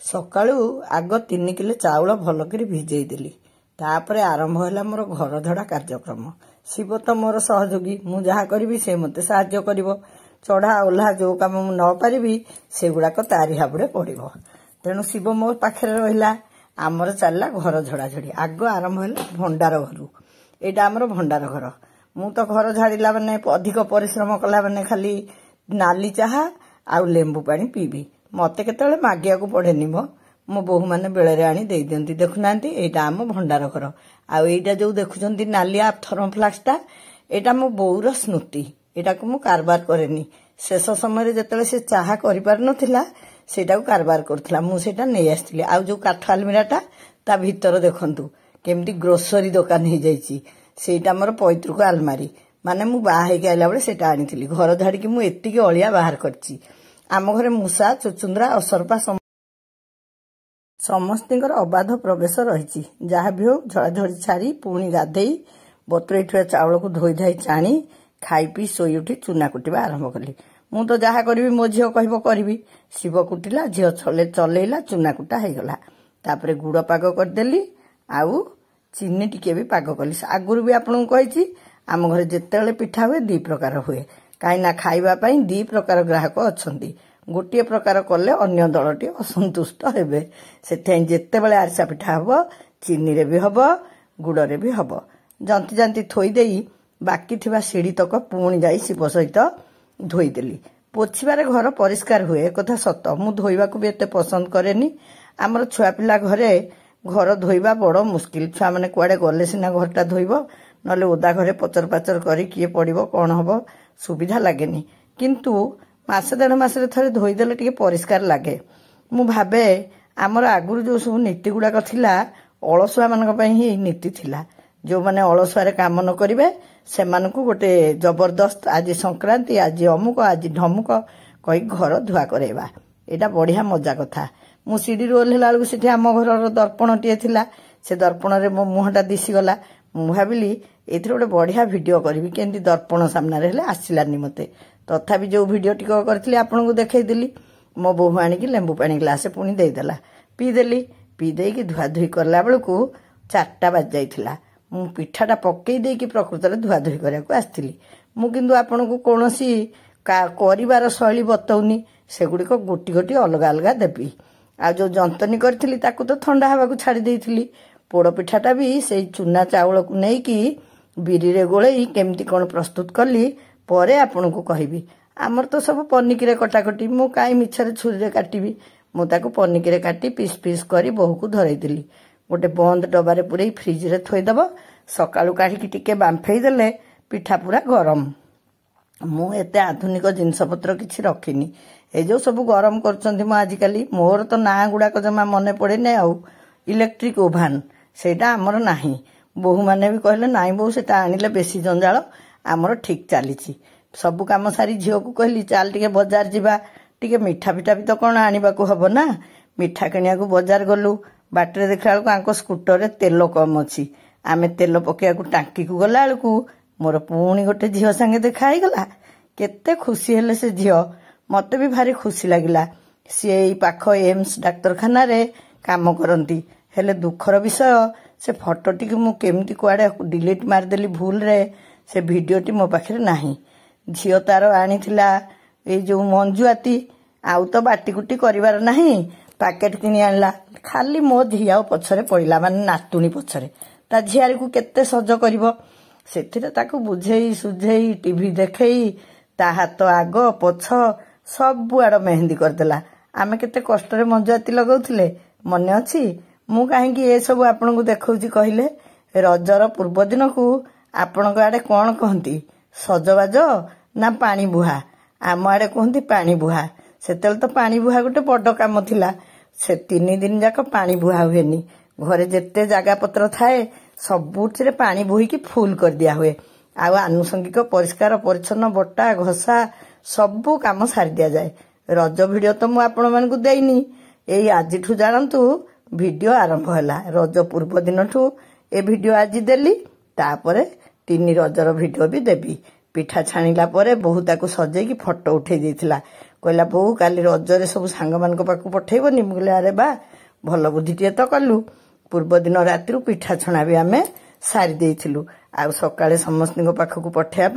ସକାଳୁ ଆଗ 3 କିଲୋ ଚାଉଳ ଭଲକରି ଭିଜେଇ ଦେଲି। ତାପରେ ଆରମ୍ଭ ହେଲା ମୋର ଘର ଝଡ଼ା କାର୍ଯ୍ୟକ୍ରମ। ଶିବ ତ ମୋର ସହଯୋଗୀ, ମୁଁ ଯାହା କରିବି ସେ ମୋତେ ସାହାଯ୍ୟ କରିବ। ଚଢ଼ା ଓହ୍ଲା ଯେଉଁ କାମ ମୁଁ ନ ପାରିବି ସେଗୁଡ଼ାକ ତାରି ହାବୁଡ଼େ ପଡ଼ିବ। ତେଣୁ ଶିବ ମୋ ପାଖରେ ରହିଲା। ଆମର ଚାଲିଲା ଘର ଝଡ଼ାଝଡ଼ି। ଆଗ ଆରମ୍ଭ ହେଲା ଭଣ୍ଡାର ଘରୁ। ଏଇଟା ଆମର ଭଣ୍ଡାର ଘର। ମୁଁ ତ ଘର ଝାଡ଼ିଲା ମାନେ ଅଧିକ ପରିଶ୍ରମ କଲା ମାନେ ଖାଲି ନାଲି ଚାହା ଆଉ ଲେମ୍ବୁ ପାଣି ପିଇବି। ମତେ କେତେବେଳେ ମାଗିବାକୁ ପଡ଼େନି। ମୋ ବୋହୂମାନେ ବେଳରେ ଆଣି ଦେଇଦିଅନ୍ତି। ଦେଖୁନାହାନ୍ତି, ଏଇଟା ଆମ ଭଣ୍ଡାର ଘର। ଆଉ ଏଇଟା ଯେଉଁ ଦେଖୁଛନ୍ତି ନାଲିଆ ଥର୍ମୋଫ୍ଲାସ୍କଟା, ଏଇଟା ମୋ ବୋଉର ସ୍ମୃତି। ଏଇଟାକୁ ମୁଁ କାରବାର କରେନି। ଶେଷ ସମୟରେ ଯେତେବେଳେ ସେ ଚାହା କରିପାରୁନଥିଲା ସେଇଟାକୁ କାରବାର କରୁଥିଲା, ମୁଁ ସେଇଟା ନେଇ ଆସିଥିଲି। ଆଉ ଯେଉଁ କାଠ ଆଲମିରାଟା ତା ଭିତର ଦେଖନ୍ତୁ କେମିତି ଗ୍ରୋସରୀ ଦୋକାନ ହେଇଯାଇଛି। ସେଇଟା ମୋର ପୈତୃକ ଆଲମାରୀ। ମାନେ ମୁଁ ବାହା ହେଇକି ଆଇଲା ବେଳେ ସେଇଟା ଆଣିଥିଲି। ଘର ଝାଡ଼ିକି ମୁଁ ଏତିକି ଅଳିଆ ବାହାର କରିଛି। ଆମ ଘରେ ମୂଷା, ଚୁଚୁନ୍ଦ୍ରା, ଅସରପା ସମସ୍ତଙ୍କର ଅବାଧ ପ୍ରବେଶ ରହିଛି। ଯାହା ବି ହଉ ଝଡ଼ାଝଡ଼ି ଛାଡ଼ି ପୁଣି ଗାଧେଇ ବତୁରେଇଥିବା ଚାଉଳକୁ ଧୋଇ ଧାଇ ଚାଣି ଖାଇ ପିଇ ଶୋଇ ଉଠି ଚୁନା କୁଟିବା ଆରମ୍ଭ କଲି। ମୁଁ ତ ଯାହା କରିବି ମୋ ଝିଅ କହିବ କରିବି। ଶିବ କୁଟିଲା, ଝିଅ ଚଲେଇଲା, ଚୁନା କୁଟା ହେଇଗଲା। ତାପରେ ଗୁଡ଼ ପାଗ କରିଦେଲି, ଆଉ ଚିନି ଟିକେ ବି ପାଗ କଲି। ଆଗରୁ ବି ଆପଣଙ୍କୁ କହିଛି ଆମ ଘରେ ଯେତେବେଳେ ପିଠା ହୁଏ 2 ପ୍ରକାର ହୁଏ। କାହିଁକିନା ଖାଇବା ପାଇଁ 2 ପ୍ରକାର ଗ୍ରାହକ ଅଛନ୍ତି। ଗୋଟିଏ ପ୍ରକାର କଲେ ଅନ୍ୟ ଦଳଟି ଅସନ୍ତୁଷ୍ଟ ହେବେ। ସେଥିପାଇଁ ଯେତେବେଳେ ଆରିସା ପିଠା ହବ ଚିନିରେ ବି ହବ, ଗୁଡ଼ରେ ବି ହବ। ଜନ୍ତି ଜାନ୍ତି ଥୋଇ ଦେଇ ବାକି ଥିବା ସିଢ଼ିତକ ପୁଣି ଯାଇ ଶିବ ସହିତ ଧୋଇଦେଲି। ପୋଛିବାରେ ଘର ପରିଷ୍କାର ହୁଏ, ଏକଥା ସତ। ମୁଁ ଧୋଇବାକୁ ବି ଏତେ ପସନ୍ଦ କରେନି। ଆମର ଛୁଆପିଲା ଘରେ ଘର ଧୋଇବା ବଡ଼ ମୁସ୍କିଲ। ଛୁଆମାନେ କୁଆଡ଼େ ଗଲେ ସିନା ଘରଟା ଧୋଇବ, ନହେଲେ ଓଦା ଘରେ ପଚର ପାଚର କରି କିଏ ପଡ଼ିବ କ'ଣ ହବ, ସୁବିଧା ଲାଗେନି। କିନ୍ତୁ ମାସେ 1.5 ମାସରେ ଥରେ ଧୋଇଦେଲେ ଟିକେ ପରିଷ୍କାର ଲାଗେ। ମୁଁ ଭାବେ ଆମର ଆଗରୁ ଯେଉଁ ସବୁ ନୀତି ଗୁଡ଼ାକ ଥିଲା ଅଳସୁଆମାନଙ୍କ ପାଇଁ ହିଁ ଏଇ ନୀତି ଥିଲା। ଯେଉଁମାନେ ଅଳସୁଆରେ କାମ ନ କରିବେ ସେମାନଙ୍କୁ ଗୋଟେ ଜବରଦସ୍ତ ଆଜି ସଂକ୍ରାନ୍ତି, ଆଜି ଅମୁକ, ଆଜି ଢମୁକ କହି ଘର ଧୁଆ କରେଇବା। ଏଇଟା ବଢ଼ିଆ ମଜା କଥା। ମୁଁ ସିଡ଼ିରୁ ଓହ୍ଲେଇଲା ବେଳକୁ ସେଠି ଆମ ଘରର ଦର୍ପଣଟିଏ ଥିଲା। ସେ ଦର୍ପଣରେ ମୋ ମୁହଁଟା ଦିଶିଗଲା। ମୁଁ ଭାବିଲି ଏଥିରେ ଗୋଟେ ବଢ଼ିଆ ଭିଡ଼ିଓ କରିବି। କେମିତି ଦର୍ପଣ ସାମ୍ନାରେ ହେଲେ ଆସିଲାନି ମୋତେ। ତଥାପି ଯେଉଁ ଭିଡ଼ିଓ ଟିକ କରିଥିଲି ଆପଣଙ୍କୁ ଦେଖେଇଦେଲି। ମୋ ବୋହୂ ଆଣିକି ଲେମ୍ବୁ ପାଣି ଗ୍ଲାସେ ପୁଣି ଦେଇଦେଲା, ପିଇଦେଲି। ପିଇ ଦେଇକି ଧୁଆଧୁଇ କଲା ବେଳକୁ 4ଟା ବାଜି ଯାଇଥିଲା। ମୁଁ ପିଠାଟା ପକେଇ ଦେଇକି ପ୍ରକୃତରେ ଧୁଆଧୁଇ କରିବାକୁ ଆସିଥିଲି। ମୁଁ କିନ୍ତୁ ଆପଣଙ୍କୁ କୌଣସି କରିବାର ଶୈଳୀ ବତଉନି। ସେଗୁଡ଼ିକ ଗୋଟି ଗୋଟି ଅଲଗା ଅଲଗା ଦେବି। ଆଉ ଯେଉଁ ଯନ୍ତନୀ କରିଥିଲି ତାକୁ ତ ଥଣ୍ଡା ହେବାକୁ ଛାଡ଼ି ଦେଇଥିଲି। ପୋଡ଼ପିଠାଟା ବି ସେଇ ଚୁନା ଚାଉଳକୁ ନେଇକି ବିରିରେ ଗୋଳେଇ କେମିତି କ'ଣ ପ୍ରସ୍ତୁତ କଲି ପରେ ଆପଣଙ୍କୁ କହିବି। ଆମର ତ ସବୁ ପନିକିରେ କଟାକଟି, ମୁଁ କାହିଁ ମିଛରେ ଛୁରୀରେ କାଟିବି। ମୁଁ ତାକୁ ପନିକିରେ କାଟି ପିସ୍ ପିସ୍ କରି ବୋହୂକୁ ଧରେଇଦେଲି। ଗୋଟେ ବନ୍ଦ ଡବାରେ ପୁରେଇ ଫ୍ରିଜରେ ଥୋଇଦେବ। ସକାଳୁ କାଢ଼ିକି ଟିକେ ବାମ୍ଫେଇ ଦେଲେ ପିଠା ପୁରା ଗରମ। ମୁଁ ଏତେ ଆଧୁନିକ ଜିନିଷପତ୍ର କିଛି ରଖିନି। ଏଇ ଯେଉଁ ସବୁ ଗରମ କରୁଛନ୍ତି ମୁଁ ଆଜିକାଲି, ମୋର ତ ନାଁ ଗୁଡ଼ାକ ଜମା ମନେ ପଡ଼େନି। ଆଉ ଇଲେକ୍ଟ୍ରିକ୍ ଓଭାନ୍ ସେଇଟା ଆମର ନାହିଁ। ବୋହୂମାନେ ବି କହିଲେ ନାଇଁ ବୋଉ ସେଟା ଆଣିଲେ ବେଶୀ ଜଞ୍ଜାଳ, ଆମର ଠିକ୍ ଚାଲିଛି। ସବୁ କାମ ସାରି ଝିଅକୁ କହିଲି ଚାଲ ଟିକେ ବଜାର ଯିବା, ଟିକେ ମିଠା ପିଠା ବି ତ କ'ଣ ଆଣିବାକୁ ହବ ନା। ମିଠା କିଣିବାକୁ ବଜାର ଗଲୁ। ବାଟରେ ଦେଖିଲା ବେଳକୁ ଆଙ୍କ ସ୍କୁଟରରେ ତେଲ କମ୍ ଅଛି। ଆମେ ତେଲ ପକେଇବାକୁ ଟାଙ୍କିକୁ ଗଲା ବେଳକୁ ମୋର ପୁଣି ଗୋଟେ ଝିଅ ସାଙ୍ଗେ ଦେଖା ହେଇଗଲା। କେତେ ଖୁସି ହେଲେ ସେ ଝିଅ, ମତେ ବି ଭାରି ଖୁସି ଲାଗିଲା। ସିଏ ଏଇ ପାଖ ଏମ୍ସ ଡାକ୍ତରଖାନାରେ କାମ କରନ୍ତି। ହେଲେ ଦୁଃଖର ବିଷୟ ସେ ଫଟୋଟିକୁ ମୁଁ କେମିତି କୁଆଡ଼େ ଡିଲିଟ୍ ମାରିଦେଲି ଭୁଲରେ। ସେ ଭିଡ଼ିଓଟି ମୋ ପାଖରେ ନାହିଁ। ଝିଅ ତାର ଆଣିଥିଲା ଏଇ ଯେଉଁ ମଞ୍ଜୁଆତି, ଆଉ ତ ବାଟିକୁଟି କରିବାର ନାହିଁ, ପ୍ୟାକେଟ୍ କିଣି ଆଣିଲା। ଖାଲି ମୋ ଝିଅ ପଛରେ ପଡ଼ିଲା, ମାନେ ନାତୁଣୀ ପଛରେ। ତା ଝିଆରୀକୁ କେତେ ସଜ କରିବ। ସେଥିରେ ତାକୁ ବୁଝେଇ ସୁଝେଇ ଟିଭି ଦେଖେଇ ତା ହାତ ଆଗ ପଛ ସବୁଆଡ଼ ମେହେନ୍ଦି କରିଦେଲା। ଆମେ କେତେ କଷ୍ଟରେ ମଞ୍ଜୁଆତି ଲଗାଉଥିଲେ ମନେ ଅଛି। ମୁଁ କାହିଁକି ଏସବୁ ଆପଣଙ୍କୁ ଦେଖାଉଛି କହିଲେ? ରଜର ପୂର୍ବ ଦିନକୁ ଆପଣଙ୍କ ଆଡ଼େ କ'ଣ କହନ୍ତି, ସଜବାଜ ନା ପାଣି ବୁହା? ଆମ ଆଡ଼େ କୁହନ୍ତି ପାଣି ବୁହା। ସେତେବେଳେ ତ ପାଣି ବୁହା ଗୋଟେ ବଡ଼ କାମ ଥିଲା। ସେ 3 ଦିନ ଯାକ ପାଣି ବୁହା ହୁଏନି। ଘରେ ଯେତେ ଜାଗାପତ୍ର ଥାଏ ସବୁଥିରେ ପାଣି ବୋହିକି ଫୁଲ କରିଦିଆ ହୁଏ। ଆଉ ଆନୁଷଙ୍ଗିକ ପରିଷ୍କାର ପରିଚ୍ଛନ୍ନ ବଟା ଘଷା ସବୁ କାମ ସାରି ଦିଆଯାଏ। ରଜ ଭିଡ଼ିଓ ତ ମୁଁ ଆପଣମାନଙ୍କୁ ଦେଇନି। ଏଇ ଆଜିଠୁ ଜାଣନ୍ତୁ ଭିଡ଼ିଓ ଆରମ୍ଭ ହେଲା। ରଜ ପୂର୍ବ ଦିନଠୁ ଏ ଭିଡ଼ିଓ ଆଜି ଦେଲି, ତାପରେ 3 ରଜର ଭିଡ଼ିଓ ବି ଦେବି। ପିଠା ଛାଣିଲା ପରେ ବୋହୂ ତାକୁ ସଜେଇକି ଫଟୋ ଉଠେଇ ଦେଇଥିଲା। कहला बोऊ काली रजरे सब सांग मान पाखु पठेबनी मु कहले अरे बा भल बुद्धिटे तो कलु पूर्व दिन राति पिठा छणा भी आमे सारी देइथिलु आ सकाळे समस्त पाखु पठेया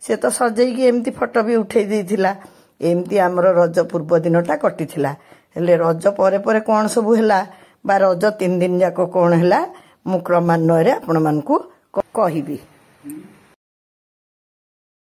से तो सजेकी एमती फोटो भी उठे देइथिला एमती आमर रज पूर्व दिनटा कटिथिला हेले रज परे परे कोन सब हैला बा रज 3 दिन जाको कोन हैला मु क्रमान्वय रे आपण मानकु कहिबी।